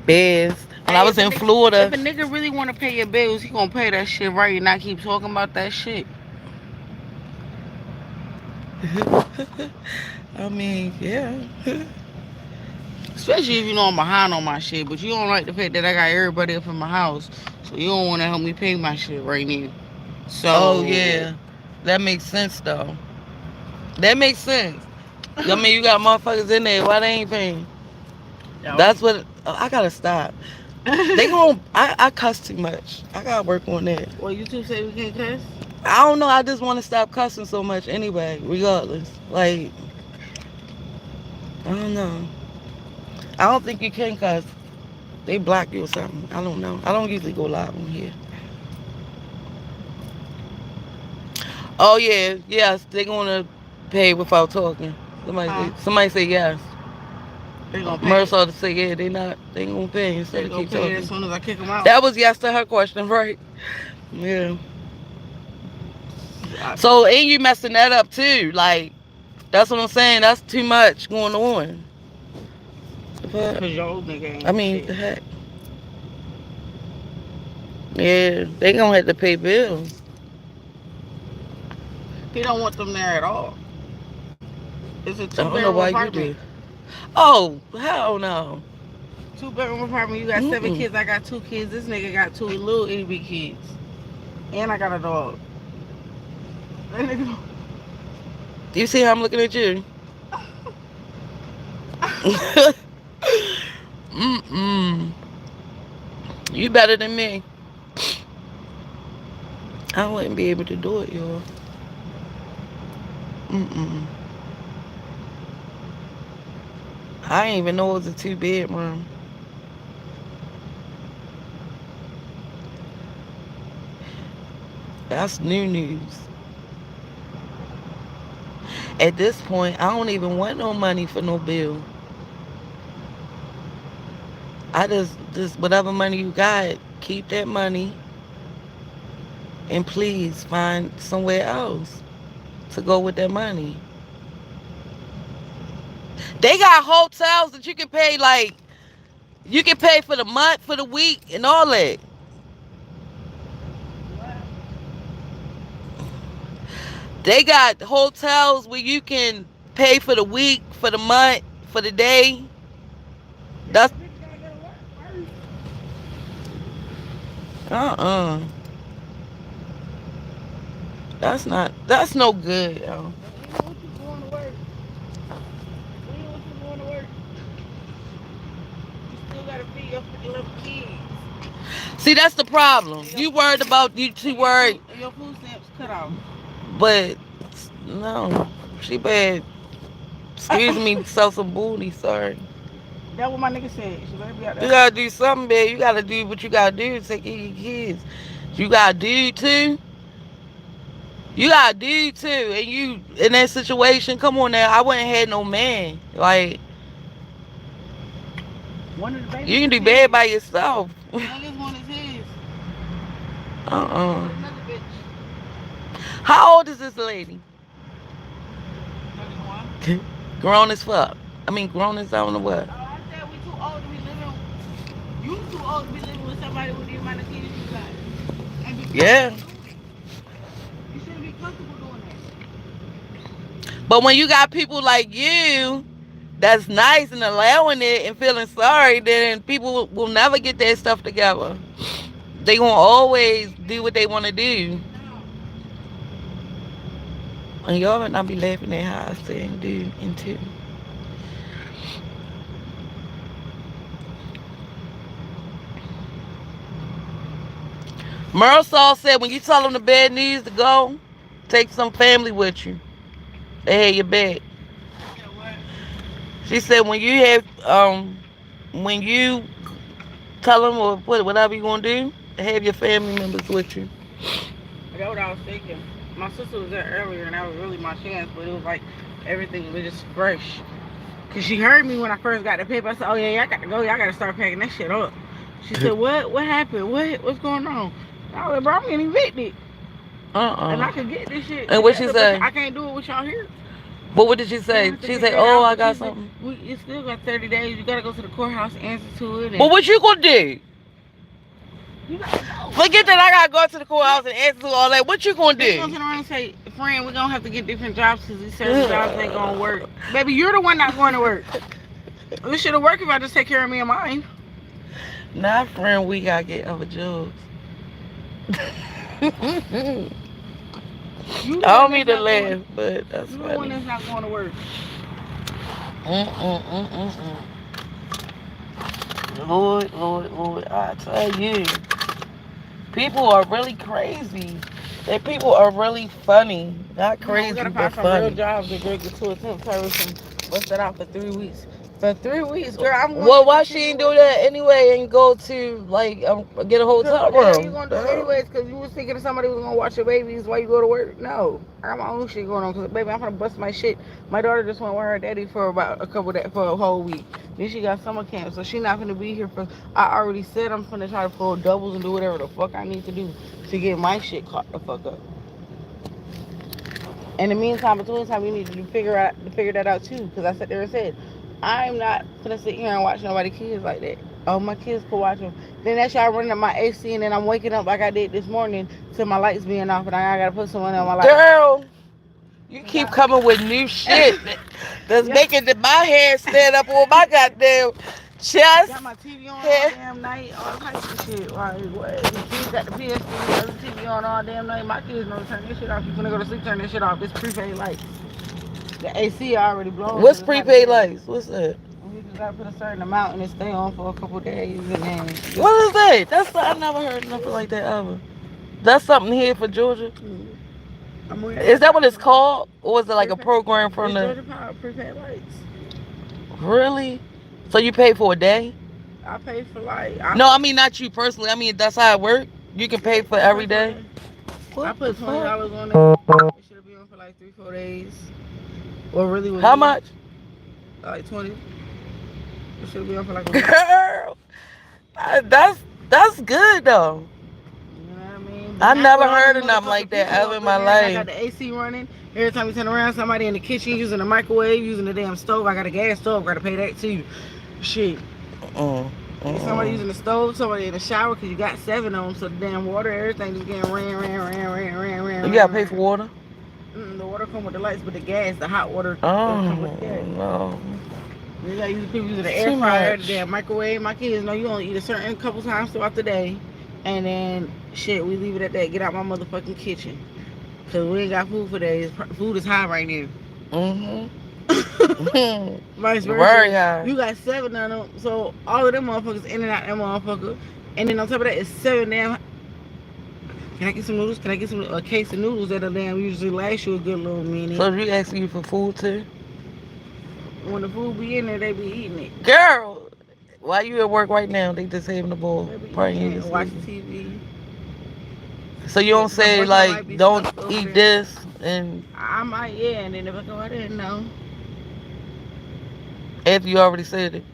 Bears. When I Hey, was in Florida. if a nigga really want to pay your bills, he gonna pay that shit right and not keep talking about that shit. I mean, yeah. Especially if you know I'm behind on my shit, but you don't like the fact that I got everybody up in my house, so you don't want to help me pay my shit right now. Oh So, yeah, that makes sense though. That makes sense. I mean, you got motherfuckers in there. Why they ain't paying? yo. That's what I gotta stop. They gon' I cuss too much. I gotta work on that. Well, YouTube say we can't cuss. I don't know. I just want to stop cussing so much anyway. Regardless, like I don't know. I don't think you can cuss. They block you or something. I don't know. I don't usually go live on here. Oh yeah, yes. They gonna pay without talking. Huh? Somebody say yes. They gonna pay. Marisol to say yeah. They ain't gonna pay instead They of gonna keep pay as talking. soon as I kick them out. That was yes to her question, right? Yeah. I, So and you messing that up too. Like that's what I'm saying. That's too much going on. But Cause your old nigga I ain't mean, shit. the heck. Yeah, they gonna have to pay bills. He don't want them there at all. It's a I two don't know bedroom why you apartment. do. Oh hell no. 2 bedroom apartment. You got 7 kids. Mm-mm. I got 2 kids. This nigga got 2 little itty bitty kids, and I got a dog. That nigga, You see how I'm looking at you? Mm-mm. You better than me. I wouldn't be able to do it, y'all. Mm-mm. I didn't even know it was a two-bedroom. That's new news. At this point, I don't even want no money for no bill. I just whatever money you got, keep that money and please find somewhere else to go with that money. They got hotels that you can pay like you can pay for the month, for the week, and all that. They got hotels where you can pay for the week, for the month, for the day. That's uh-uh. That's no good, yo. Even when you going to work, even when you going to work, you still gotta feed your little kids. See, that's the problem. And You worried about you too worried, your food stamps cut off. but no. She bad. Excuse me, sell some booty, sorry. That what my nigga said. She better be out You there. gotta do something, babe. You gotta do what you gotta do to take care of your kids. You gotta do too. You gotta do too. And you in that situation, come on now. I wouldn't have no man. Like One of the you babies can is do bad his. by yourself. The youngest one is his. Uh-uh. With another bitch. How old is this lady? 31. Grown as fuck. I mean, grown as I don't know what. Oh, I said we too old to be living. You too old to be living with somebody with the amount of kids you got. And be Yeah. comfortable doing it. You shouldn't be comfortable doing that. But when you got people like you that's nice and allowing it and feeling sorry, then people will never get their stuff together. They gonna always do what they want to do. And y'all might not be laughing at how I say and do and too. Merle Saul said when you tell them the bad news to go, take some family with you. They have your back. You know what? She said when you tell them or put whatever you gonna do, have your family members with you. That's what I was thinking. My sister was there earlier, and that was really my chance, but it was like everything was just fresh. Cause she heard me when I first got the paper. I said, "Oh yeah, yeah, I got to go. Yeah, I got to start packing that shit up." She said, "What? What happened? What's going on?" I was like, "Bro, I'm getting evicted, and I could get this shit And what she together, but say? I can't do it with y'all here. But what did she We say? have to She figure said, it "Oh, out." I But she got said, something." "You still got 30 days. You got to go to the courthouse, answer to it, But and what you gonna do? you got to go." Forget that I gotta go to the courthouse and answer to all that. What you gonna They gonna do? turn around and say, "Friend, we're gonna have to get different jobs because these certain jobs ain't gonna work." Baby, you're the one not going to work. This should have worked if I just take care of me and mine. Not friend, we gotta get other jobs. I You the one don't mean that's to not going. laugh, but that's You the one funny. that's not going to work. Mm-mm-mm-mm-mm. Lord, Lord, Lord, I tell you, people are really crazy. That people are really funny. Not You know, we crazy, gotta but find some real funny. jobs to break into a temp service and bust that out for 3 weeks. For 3 weeks, girl, I'm going Well, to why she continue ain't do working. that anyway and go to like get a Cause hotel what the hell you room? gonna do Duh. anyways? Cause you was thinking somebody was gonna watch your babies while you go to work. No, I got my own shit going on. Cause baby, I'm gonna bust my shit. My daughter just went with her daddy for about for a whole week. Then she got summer camp, so she not gonna be here for. I already said I'm gonna try to pull doubles and do whatever the fuck I need to do to get my shit caught the fuck up. In the meantime, between time, you need to figure that out too. Because I sat there and said, I'm not gonna sit here and watch nobody kids like that. Oh, my kids could watch them. Then that's y'all running up my AC, and then I'm waking up like I did this morning to my lights being off, and I gotta put someone on my lights. Girl, you keep Got, coming with new shit that's yeah, making my hair stand up on my goddamn chest. got my TV on all Hair. damn night, all types of shit. Like what? The kids got the PS3, the TV on all damn night. My kids know to turn this shit off. You gonna go to sleep, turn this shit off. It's prepaid lights. The AC already blown, so What's it's not prepaid good. lights? What's that? You just gotta put a certain amount and it stay on for a couple days, and then just What is that? I never heard nothing like that ever. That's something here for Georgia. I'm wearing Is that what it's called, or is it like a prepaid. program from It's the? Georgia Power prepaid lights. Really? So you pay for a day? I pay for like No, I mean not you personally. I mean that's how it works. You can pay for I pay every for a day. day. I What the put fuck? $20 on it. It should be on for like 3-4 days. Or really with How me, much? like 20. It should be on for like a week. Girl, that's good though. You know what I mean? But I not never with all heard them of nothing like motherfucking that people ever up in in my there. And I got life. the AC running. Every time you turn around, somebody in the kitchen using the microwave, using the damn stove. I got a gas stove. Gotta pay that too. Shit. Mm, Somebody mm. using the stove, somebody in the shower, because you got 7 on them, so the damn water, everything just getting You gotta pay for ran. water. The water come with the lights, but the gas, the hot water, don't come with the gas. Oh no, You got people using the air too fryer, the much. damn microwave. My kids know you only eat a certain couple times throughout the day, and then shit, we leave it at that. Get out my motherfucking kitchen, cause we ain't got food for days. Food is high right now. Mhm. Vice Very versa. high. You got 7 of them, so all of them motherfuckers in and out that motherfucker. And then on top of that is 7 damn. Can I get some noodles? Can I get a case of noodles that'll damn usually last you a good little minute? So you asking you for food too, When the food be in there, they be eating it. girl? Why you at work right now? They just having the ball, They be praying eating you it to and watch sleep. TV. So you don't My say boyfriend might like be don't stuck over eat there. this and I might, yeah, and then if I go out there, no. after you already said it.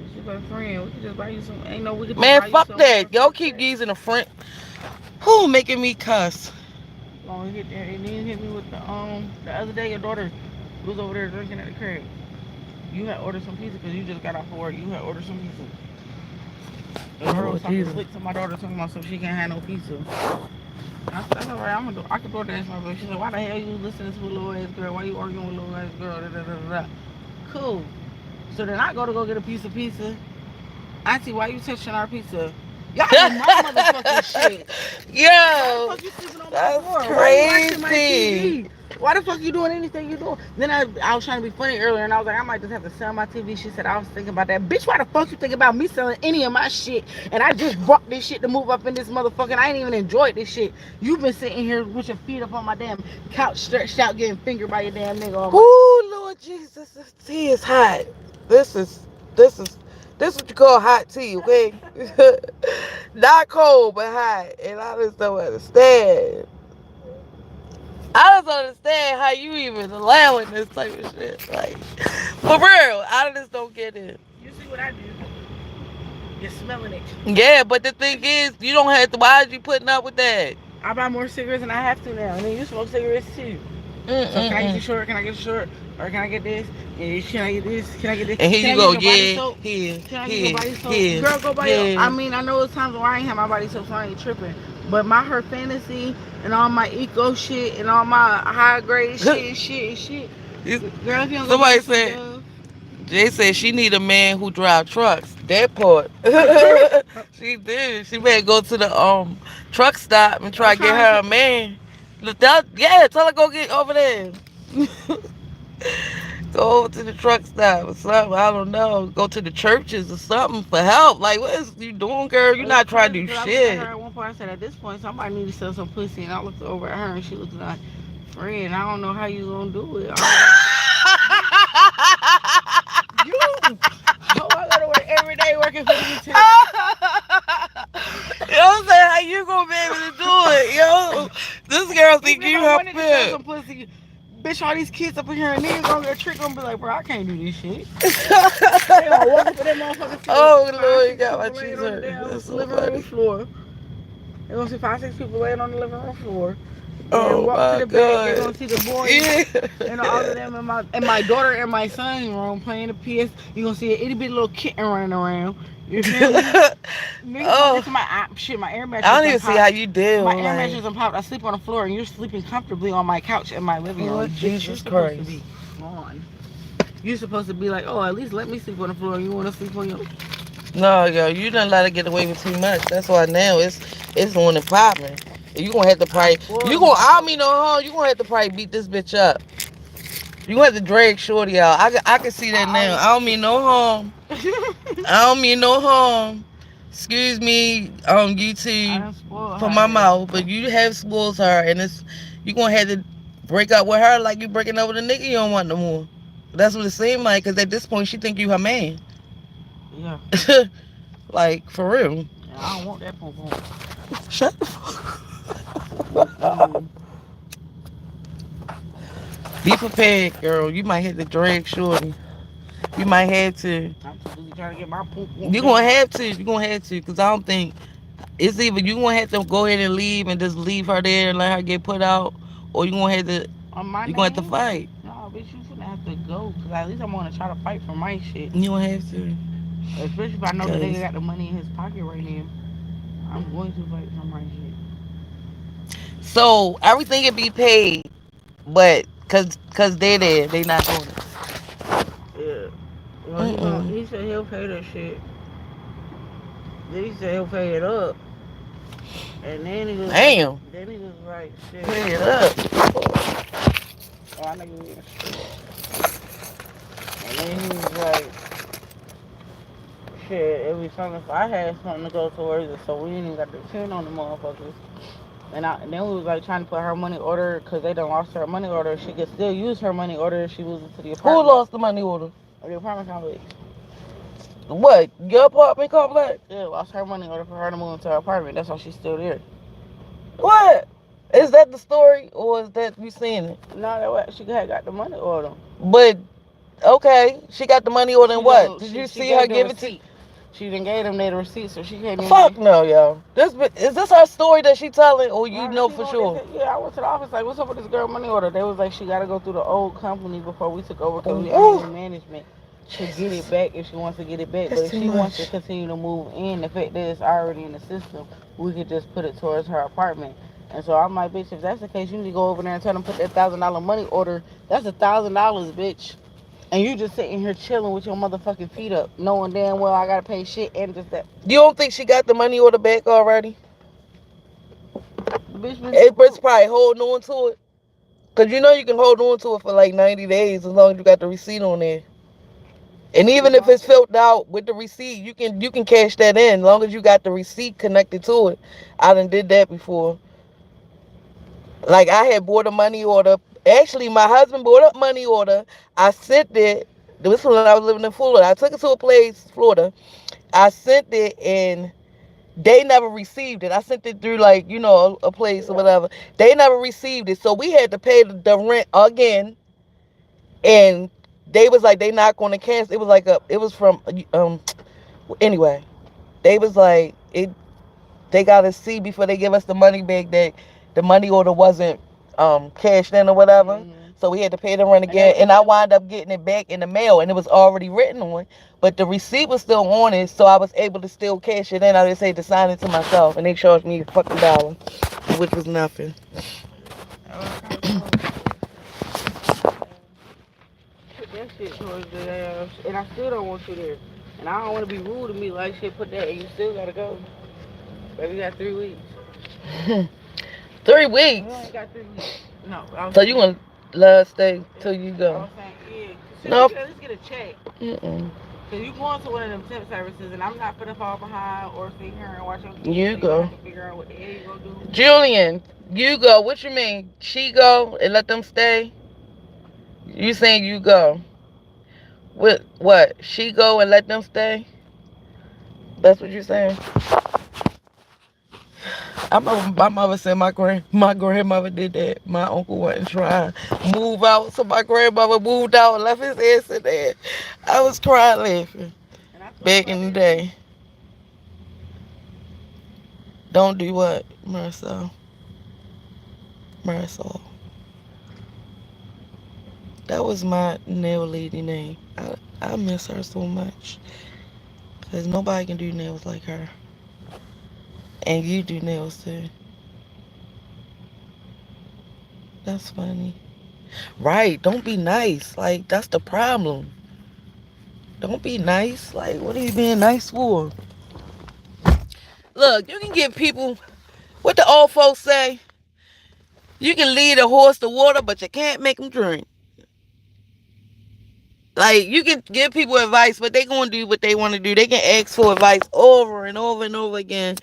It's your best friend. We could just buy you some. Ain't no, we could just Man, buy you fuck somewhere. that. Y'all Fuck keep that. using the front. Who making me cuss? Long hit there. And then hit me with the other day your daughter was over there drinking at the crib. You had ordered some pizza because you just got off work. You had ordered some pizza. The girl Oh was talking Jesus. slick to my daughter, talking about so she can't have no pizza. I said, that's all right. I can DoorDash my baby. She said, why the hell you listening to a little ass girl? Why you arguing with a little ass girl? Da, da, da, da, da. Cool. So then I go to get a piece of pizza. Auntie, why you touching our pizza? Y'all in my motherfucking shit. Why the Yo, fuck you sleeping on my that's floor? Why you watching my crazy. TV? Why the fuck you doing anything you doing? Then I was trying to be funny earlier, and I was like, I might just have to sell my TV. She said, I was thinking about that. Bitch, why the fuck you think about me selling any of my shit? And I just brought this shit to move up in this motherfucker. I ain't even enjoyed this shit. You've been sitting here with your feet up on my damn couch, stretched out, getting fingered by your damn nigga all my. Ooh, Lord Jesus, this tea is hot. This is this is this what you call hot tea, okay? Not cold, but hot. And I just don't understand. I just don't understand how you even allowing this type of shit. Like, for real, I just don't get it. You see what I do? You're smelling it. Yeah, but the thing is, you don't have to. Why is you putting up with that? I buy more cigarettes than I have to now. And then you smoke cigarettes too. So can I get you Mm-mm-mm. short? Can I get you short? Or can I get this? Yeah, can I get this? Can I get this? And here Can you I go, get your body yeah, soap? here, Can I get your here, body soap? here, Girl, go buy your. I here. mean, I know it's times where I ain't have my body soap, so I ain't tripping. But my her fantasy and all my eco shit and all my high grade shit. Girl, if you don't go buy Somebody you some said, Dove. Jay said she need a man who drive trucks. That part. She did. She better go to the truck stop and I'm try to get trying her to. a man. Look, yeah, tell her go get over there. Go over to the truck stop or something. I don't know. Go to the churches or something for help. Like, what is you doing, girl? You're It's not trying crazy to do because I looked at her shit. at one point. I said, at this point, somebody need to sell some pussy. And I looked over at her and she looked like, friend, I don't know how you gonna do it. You, oh, I go to work every day working for these You two. know what I'm saying? How you gonna be able to do it, yo? This girl think Even if you I her wanted to sell pimp. some pussy, bitch, all these kids up in here and niggas gonna get a trick gonna be like, bro, I can't do this shit. They gonna walk up in that motherfucker see Oh five, Lord, you six got my people laying cheese on the hurting. damn That's so living room funny. floor. They gonna see 5, 6 people laying on the living room floor. Then Oh walk to my the back. They're gonna God. see the boys and all of Yeah. them in my daughter and my son's room playing the PS. You gonna see an itty bitty little kitten running around. You feel me? Niggas gonna get Oh, to shit. My air I mattress don't done even see how popped. you My deal. air Like, mattress done popped. I sleep on the floor and you're sleeping comfortably on my couch in my living room. Lord Bitch, you're Jesus supposed to Christ. be gone. You're supposed to be like, oh, at least let me sleep on the floor. You wanna sleep on your? No, yo, you done let her get away with too much. That's why now it's on and popping. You gonna have to I probably spoil you the gonna I don't motherfucker. mean no harm. You gonna have to probably beat this bitch up. You have to drag Shorty out. I can see that I now. I don't mean no harm. always I don't mean no harm. Excuse me on I YouTube done spoiled for her my ass. mouth, but you have spoiled her, and it's you gonna have to break up with her like you breaking up with a nigga you don't want no more. That's what it seemed like, because at this point she think you her man. Yeah. Like for real. And I don't want that pom pom. Shut the fuck. Mm-mm. Be prepared, girl. You might have to drag Shorty. You might have to. I'm too busy trying to get my pom pom You're gonna done. have to. You're gonna have to, because I don't think it's either you gonna have to go ahead and leave and just leave her there and let her get put out, or On my you gonna have to name? fight. No, bitch, you finna have to go. Cause at least I'm gonna try to fight for my shit. You gonna have to, Especially if I know the nigga cause got the money in his pocket right now. I'm going to fight for my shit. so everything can be paid, but cause they there, they not doing it. Yeah. Well, Mm-mm. he said he'll pay that shit. Then he said he'll pay it up. And Damn, then he was like, shit. pay it up. Oh, I know you mean shit. And then he was like, shit, it'd be something if I had something to go towards it, so we ain't even got to depend on the motherfuckers. And then we was like trying to put her money order because they done lost her money order. She could still use her money order if she moves into the Who apartment. lost the money order? Or the apartment complex. What? Your apartment complex? Yeah, lost her money order for her to move into her apartment. That's why she's still there. What? Is that the story, or is that you seeing it? No, that way she had got the money order. But okay, she got the money order and what? Did you She see her gave the give it to? receipt. She done gave them their receipt, so she can't Fuck even. no, yo. Is this her story that she telling, or you Nah, know she for won't. They sure? said, yeah, I went to the office like, what's up with this girl money order? They was like, she got to go through the old company before we took over because we under Ooh, new management to get it back if she wants to get it back. But that's if too she wants to much. continue to move in, the fact that it's already in the system, we could just put it towards her apartment. And so I'm like, bitch, if that's the case, you need to go over there and tell them put that $1,000 money order. That's $1,000, bitch. And you just sitting here chilling with your motherfucking feet up, knowing damn well I gotta pay shit and just that. You don't think she got the money order back already? The bitch been too It's broke. probably holding on to it. Cause you know you can hold on to it for like 90 days as long as you got the receipt on there. And even if it's filled out with the receipt, you can cash that in as long as you got the receipt connected to it. I done did that before. Like I had bought a money order. Actually, my husband bought a money order. I sent it. This was when I was living in Florida. I took it to a place, Florida. I sent it and they never received it. I sent it through like, a place or Yeah. whatever. They never received it. So we had to pay the rent again. And they was like they not going to cancel. It was like it was from anyway. They was like they got to see before they give us the money back that the money order wasn't cashed in or whatever. Mm-hmm. So we had to pay the rent And they, again, and I wound up getting it back in the mail, and it was already written on, but the receipt was still on it, so I was able to still cash it in. I just had to sign it to myself, and they charged me a fucking dollar, which was nothing. I was kind of told put that shit towards the ass, and I still don't want you there. And I don't want to be rude to me like shit. Put that, and you still gotta go. Baby, you got 3 weeks. 3 weeks. You ain't got 3 weeks. No, I was So you saying. gonna let us stay till you I go? was saying, yeah. So you No. can at least get a check. Mm-mm. Cause you going to one of them temp services, and I'm not gonna fall behind or sit here and watch your kids. So You you gonna go. have to figure out what the hell you gonna do. Julian, you go. What you mean? She go and let them stay? You saying you go? What? She go and let them stay? That's what you saying? My mother said my grandmother did that. My uncle went and tried move out, so my grandmother moved out and left his ass in there. I was crying laughing And I told back about in the that too. day. Don't do what, Marcel? Marisol. That was my nail lady name. I miss her so much. Because nobody can do nails like her. And you do nails too. That's funny. Right. Don't be nice. Like, that's the problem. Don't be nice. Like, what are you being nice for? Look, you can give people, what the old folks say, you can lead a horse to water, but you can't make them drink. Like you can give people advice, but they gonna do what they want to do. They can ask for advice over and over and over again,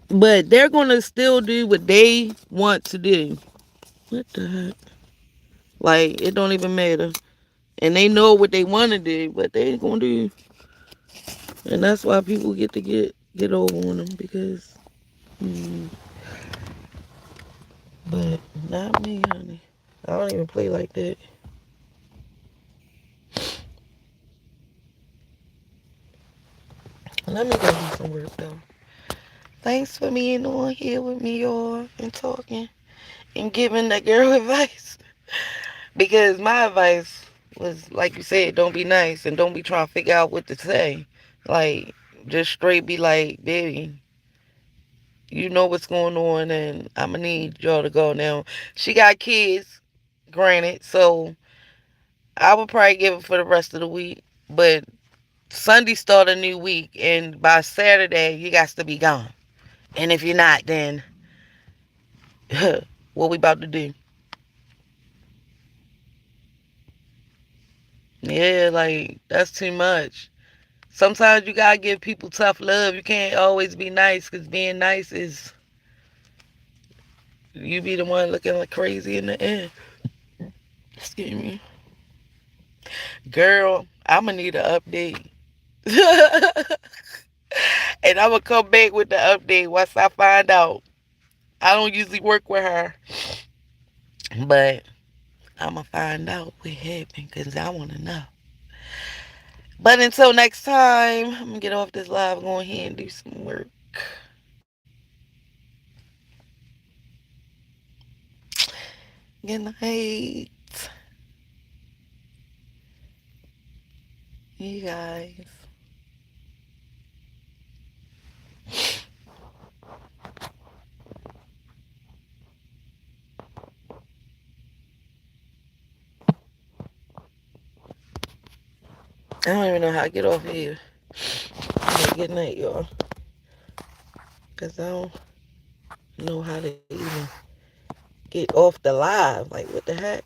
but they're gonna still do what they want to do. What the heck? Like it don't even matter, and they know what they want to do, but they ain't gonna do, and that's why people get over on them because. Hmm, but not me, honey. I don't even play like that. Let me go do some work though. Thanks for being on here with me, y'all, and talking and giving that girl advice. Because my advice was, like you said, don't be nice and don't be trying to figure out what to say. Like, just straight be like, baby, you know what's going on, and I'm gonna need y'all to go now. She got kids, granted, so I would probably give it for the rest of the week. But Sunday start a new week, and by Saturday you got to be gone. And if you're not, then what we about to do? Yeah, like that's too much. Sometimes you gotta give people tough love. You can't always be nice because being nice is you be the one looking like crazy in the end. Excuse me, girl. I'ma need an update, and I'ma come back with the update once I find out. I don't usually work with her, but I'ma find out what happened because I wanna know. But until next time, I'm gonna get off this live, go ahead and do some work. Good night, you guys. I don't even know how to get off here. But good night, y'all. Because I don't know how to even get off the live. Like, what the heck?